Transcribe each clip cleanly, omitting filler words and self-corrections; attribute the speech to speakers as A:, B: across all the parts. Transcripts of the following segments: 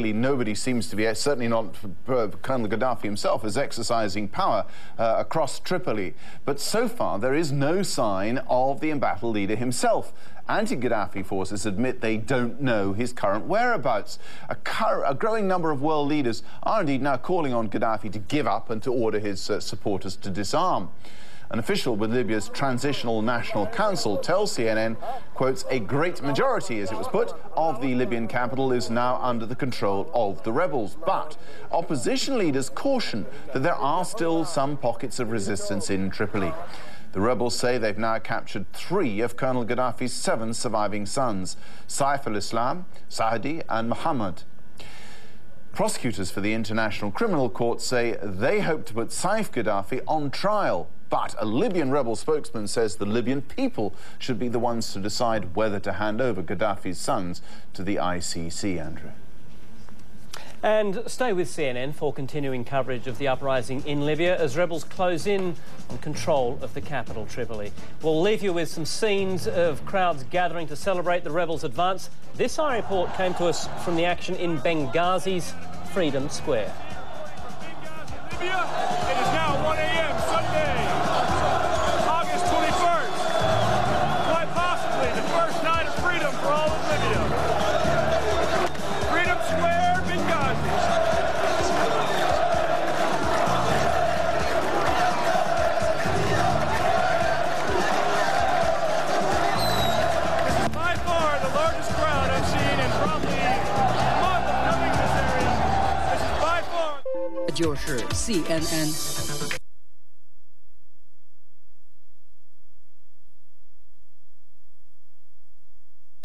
A: clearly nobody seems to be, certainly not Colonel Gaddafi himself, is exercising power across Tripoli. But so far, there is no sign of the embattled leader himself. Anti-Gaddafi forces admit they don't know his current whereabouts. A growing number of world leaders are indeed now calling on Gaddafi to give up and to order his supporters to disarm. An official with Libya's Transitional National Council tells CNN, quotes, a great majority, as it was put, of the Libyan capital is now under the control of the rebels. But opposition leaders caution that there are still some pockets of resistance in Tripoli. The rebels say they've now captured 3 of Colonel Gaddafi's 7 surviving sons, Saif al-Islam, Saadi and Mohammed. Prosecutors for the International Criminal Court say they hope to put Saif Gaddafi on trial. But a Libyan rebel spokesman says the Libyan people should be the ones to decide whether to hand over Gaddafi's sons to the ICC, Andrew.
B: And stay with CNN for continuing coverage of the uprising in Libya as rebels close in on control of the capital, Tripoli. We'll leave you with some scenes of crowds gathering to celebrate the rebels' advance. This our report came to us from the action in Benghazi's Freedom Square.
C: Libya, it is now 1 a.m. Sunday, August 21st. Quite possibly the first night of freedom for all of Libya. Freedom Square, Benghazi. This is by far the largest crowd I've seen in probably a month of filming this area. This is by far...
D: 就是 CNN。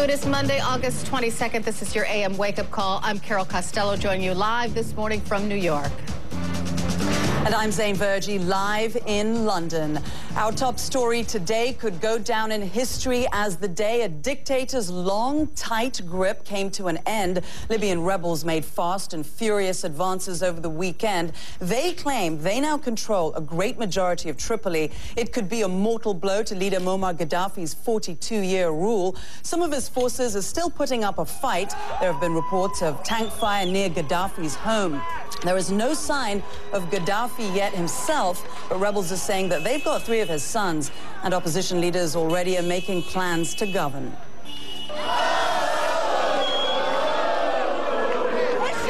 E: It is Monday, August 22nd. This is your AM wake-up call. I'm Carol Costello, joining you live this morning from New York.
F: And I'm Zane Vergie, live in London. Our top story today could go down in history as the day a dictator's long, tight grip came to an end. Libyan rebels made fast and furious advances over the weekend. They claim they now control a great majority of Tripoli. It could be a mortal blow to leader Muammar Gaddafi's 42-year rule. Some of his forces are still putting up a fight. There have been reports of tank fire near Gaddafi's home. There is no sign of Gaddafi yet himself, but rebels are saying that they've got 3 of his sons, and opposition leaders already are making plans to govern.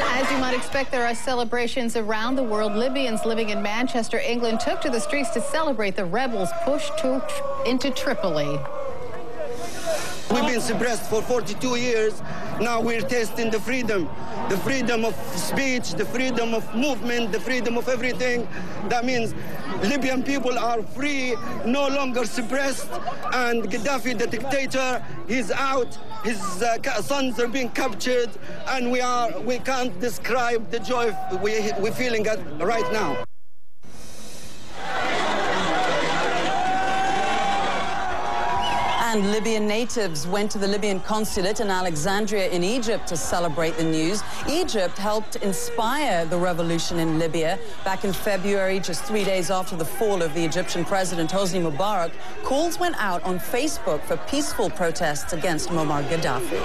E: As you might expect, there are celebrations around the world. Libyans living in Manchester, England, took to the streets to celebrate the rebels' push into Tripoli.
G: We've been suppressed for 42 years. Now we're tasting the freedom of speech, the freedom of movement, the freedom of everything. That means Libyan people are free, no longer suppressed, and Gaddafi, the dictator, he's out. His sons are being captured, and we can't describe the joy we're feeling right now.
F: And Libyan natives went to the Libyan consulate in Alexandria in Egypt to celebrate the news. Egypt helped inspire the revolution in Libya. Back in February, just 3 days after the fall of the Egyptian president Hosni Mubarak, calls went out on Facebook for peaceful protests against Muammar Gaddafi.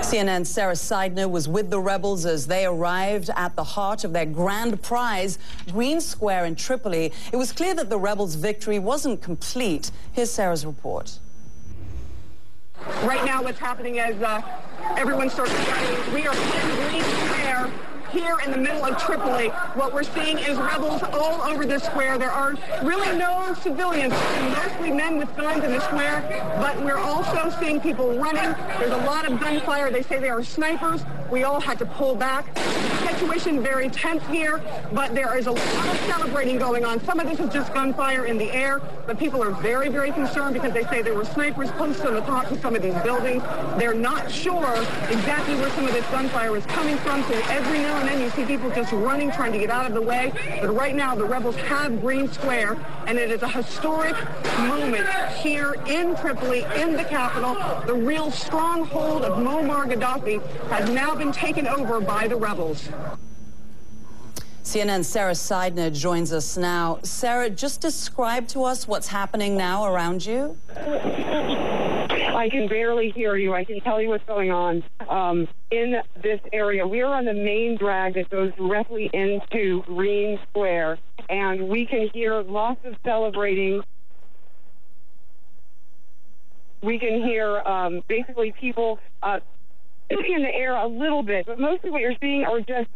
F: CNN's Sarah Seidner was with the rebels as they arrived at the heart of their grand prize, Green Square in Tripoli. It was clear that the rebels' victory wasn't complete. Here's Sarah's report.
H: Right now what's happening is everyone starts running. We are in Green Square here in the middle of Tripoli. What we're seeing is rebels all over the square. There are really no civilians, mostly men with guns in the square, but we're also seeing people running. There's a lot of gunfire. They say they are snipers. We all had to pull back. The situation very tense here, but there is a lot of celebrating going on. Some of this is just gunfire in the air, but people are very, very concerned because they say there were snipers posted on the tops of some of these buildings. They're not sure exactly where some of this gunfire is coming from, so every now and then you see people just running, trying to get out of the way. But right now, the rebels have Green Square, and it is a historic moment here in Tripoli, in the capital. The real stronghold of Muammar Gaddafi has now been taken over by the rebels.
F: CNN's Sarah Seidner joins us now. Sarah, just describe to us what's happening now around you.
H: I can barely hear you. I can tell you what's going on in this area. We are on the main drag that goes directly into Green Square, and we can hear lots of celebrating. We can hear basically people in the air a little bit, but mostly what you're seeing are just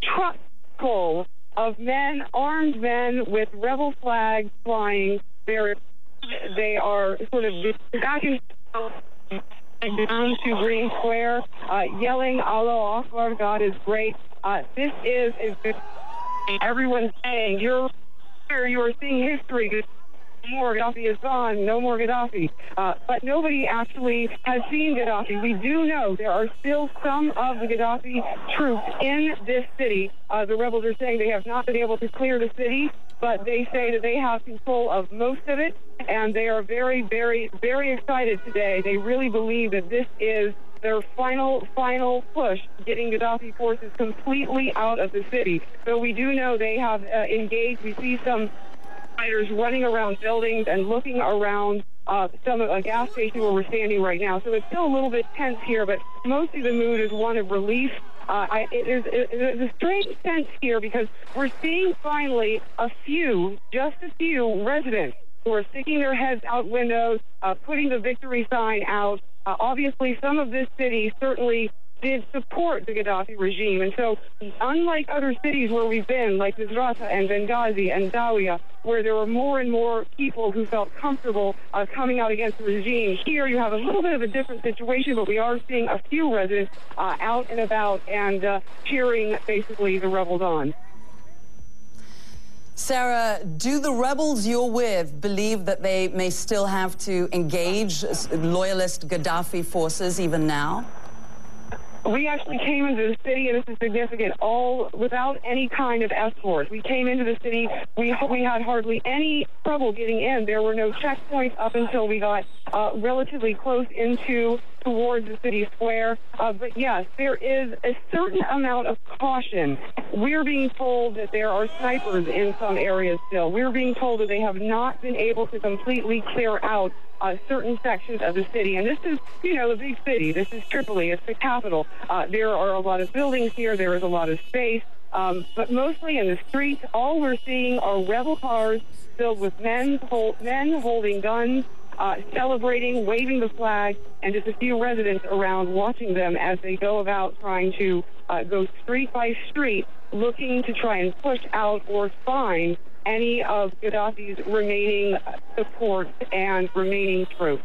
H: trucks full of men, armed men with rebel flags flying. They are sort of back and down to Green Square, yelling, "Allah Akbar, God is great." This is everyone's saying, "You're here. You are seeing history. No more Gaddafi is gone. No more Gaddafi." But nobody actually has seen Gaddafi. We do know there are still some of the Gaddafi troops in this city. The rebels are saying they have not been able to clear the city, but they say that they have control of most of it, and they are very, very, very excited today. They really believe that this is their final push, getting Gaddafi forces completely out of the city. So we do know they have engaged. We see some fighters running around buildings and looking around a gas station where we're standing right now. So it's still a little bit tense here, but mostly the mood is one of relief. There's a strange sense here because we're seeing finally just a few residents who are sticking their heads out windows, putting the victory sign out. Obviously, some of this city certainly did support the Gaddafi regime. And so, unlike other cities where we've been, like Misrata and Benghazi and Zawiya, where there were more and more people who felt comfortable coming out against the regime, here you have a little bit of a different situation, but we are seeing a few residents out and about and cheering, basically, the rebels on.
F: Sarah, do the rebels you're with believe that they may still have to engage loyalist Gaddafi forces even now?
H: We actually came into the city, and this is significant, all without any kind of escort. We came into the city. We had hardly any trouble getting in. There were no checkpoints up until we got relatively close towards the city square. But yes, there is a certain amount of caution. We're being told that there are snipers in some areas still. We're being told that they have not been able to completely clear out certain sections of the city. And this is, a big city. This is Tripoli. It's the capital. There are a lot of buildings here. There is a lot of space. But mostly in the streets, all we're seeing are rebel cars filled with men holding guns, celebrating, waving the flag, and just a few residents around watching them as they go about trying to go street by street, looking to try and push out or find any of Gaddafi's remaining support and remaining troops.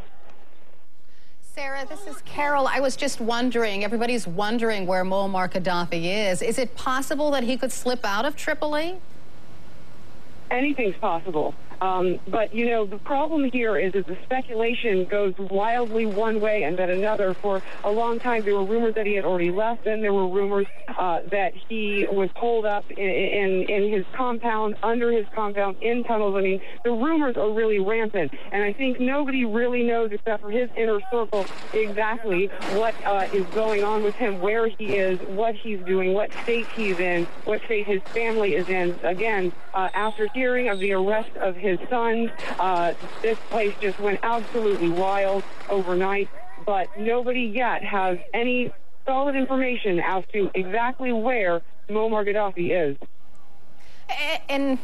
E: Sarah, this is Carol. I was just wondering, everybody's wondering where Muammar Gaddafi is. Is it possible that he could slip out of Tripoli?
H: Anything's possible. But, the problem here is that the speculation goes wildly one way and then another. For a long time, there were rumors that he had already left. Then there were rumors that he was holed up in his compound, under his compound, in tunnels. I mean, the rumors are really rampant. And I think nobody really knows, except for his inner circle, exactly what is going on with him, where he is, what he's doing, what state he's in, what state his family is in. Again, after hearing of the arrest of his sons, this place just went absolutely wild overnight, but nobody yet has any solid information as to exactly where Muammar Gaddafi is.
E: And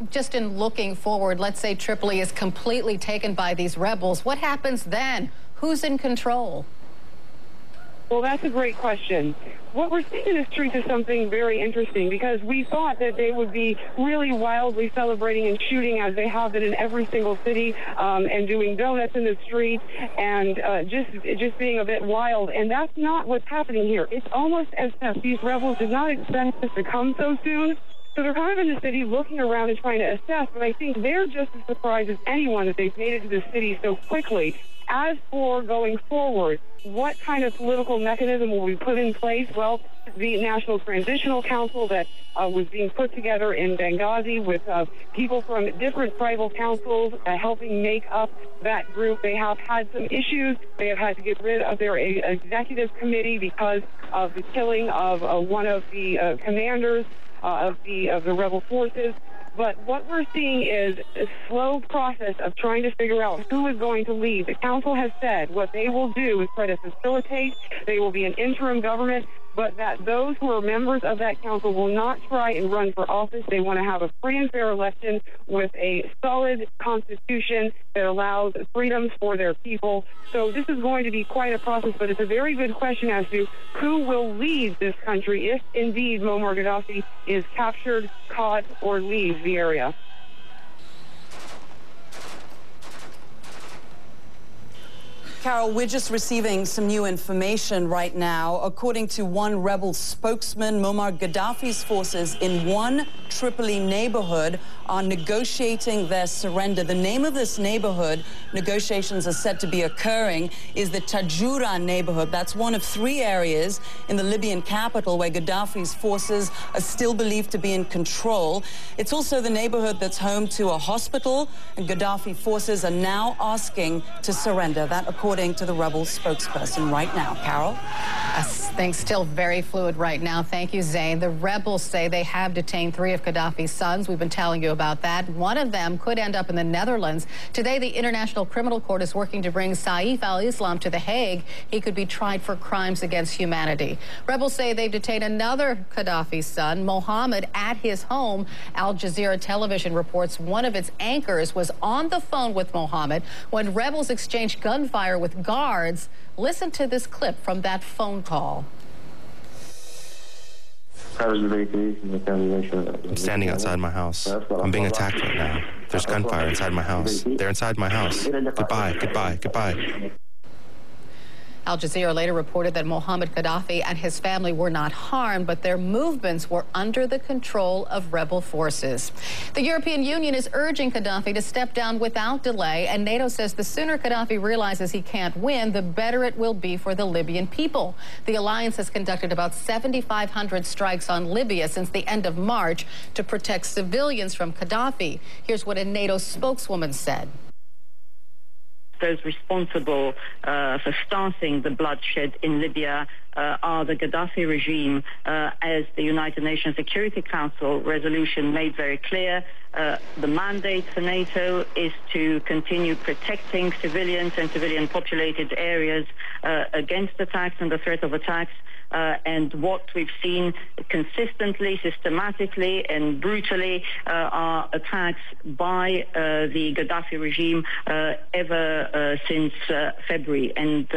E: just in looking forward, let's say Tripoli is completely taken by these rebels. What happens then? Who's in control?
H: Well, that's a great question. What we're seeing in the streets is something very interesting, because we thought that they would be really wildly celebrating and shooting, as they have been in every single city, and doing donuts in the streets and just being a bit wild. And that's not what's happening here. It's almost as if these rebels did not expect this to come so soon. So they're kind of in the city looking around and trying to assess, but I think they're just as surprised as anyone that they've made it to the city so quickly. As for going forward, what kind of political mechanism will be put in place? Well, the National Transitional Council that was being put together in Benghazi with people from different tribal councils helping make up that group. They have had some issues. They have had to get rid of their executive committee because of the killing of one of the commanders of the rebel forces. But what we're seeing is a slow process of trying to figure out who is going to lead. The council has said what they will do is try to facilitate. They will be an interim government, but that those who are members of that council will not try and run for office. They want to have a free and fair election with a solid constitution that allows freedoms for their people. So this is going to be quite a process, but it's a very good question as to who will lead this country if indeed Muammar Gaddafi is captured, caught, or leaves the area.
F: Carol, we're just receiving some new information right now. According to one rebel spokesman, Muammar Gaddafi's forces in one Tripoli neighborhood are negotiating their surrender. The name of this neighborhood, negotiations are said to be occurring, is the Tajura neighborhood. That's one of 3 areas in the Libyan capital where Gaddafi's forces are still believed to be in control. It's also the neighborhood that's home to a hospital, and Gaddafi forces are now asking to surrender. That, according to the rebel spokesperson right now. Carol?
E: Things still very fluid right now. Thank you, Zain. The rebels say they have detained 3 of Gaddafi's sons. We've been telling you about that. One of them could end up in the Netherlands. Today, the International Criminal Court is working to bring Saif al-Islam to The Hague. He could be tried for crimes against humanity. Rebels say they've detained another Gaddafi son, Mohammed, at his home. Al Jazeera television reports one of its anchors was on the phone with Mohammed when rebels exchanged gunfire with guards. Listen to this clip from that phone call.
I: I'm standing outside my house. I'm being attacked right now. There's gunfire inside my house. They're inside my house. Goodbye, goodbye, goodbye.
E: Al Jazeera later reported that Mohammed Gaddafi and his family were not harmed, but their movements were under the control of rebel forces. The European Union is urging Gaddafi to step down without delay, and NATO says the sooner Gaddafi realizes he can't win, the better it will be for the Libyan people. The alliance has conducted about 7,500 strikes on Libya since the end of March to protect civilians from Gaddafi. Here's what a NATO spokeswoman said.
J: Those responsible for starting the bloodshed in Libya are the Gaddafi regime, as the United Nations Security Council resolution made very clear. The mandate for NATO is to continue protecting civilians and civilian-populated areas against attacks and the threat of attacks. And what we've seen consistently, systematically and brutally are attacks by the Gaddafi regime ever since February. And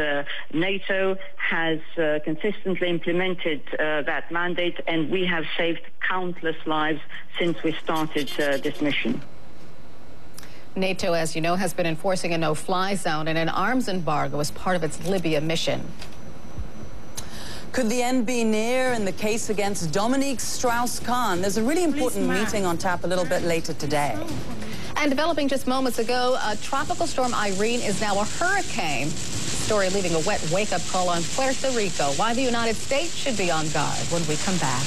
J: NATO has consistently implemented that mandate, and we have saved countless lives since we started this mission.
E: NATO, as you know, has been enforcing a no-fly zone and an arms embargo as part of its Libya mission.
F: Could the end be near in the case against Dominique Strauss-Kahn? There's a really important meeting on tap a little bit later today.
E: And developing just moments ago, Tropical Storm Irene is now a hurricane. Story leaving a wet wake-up call on Puerto Rico. Why the United States should be on guard when we come back.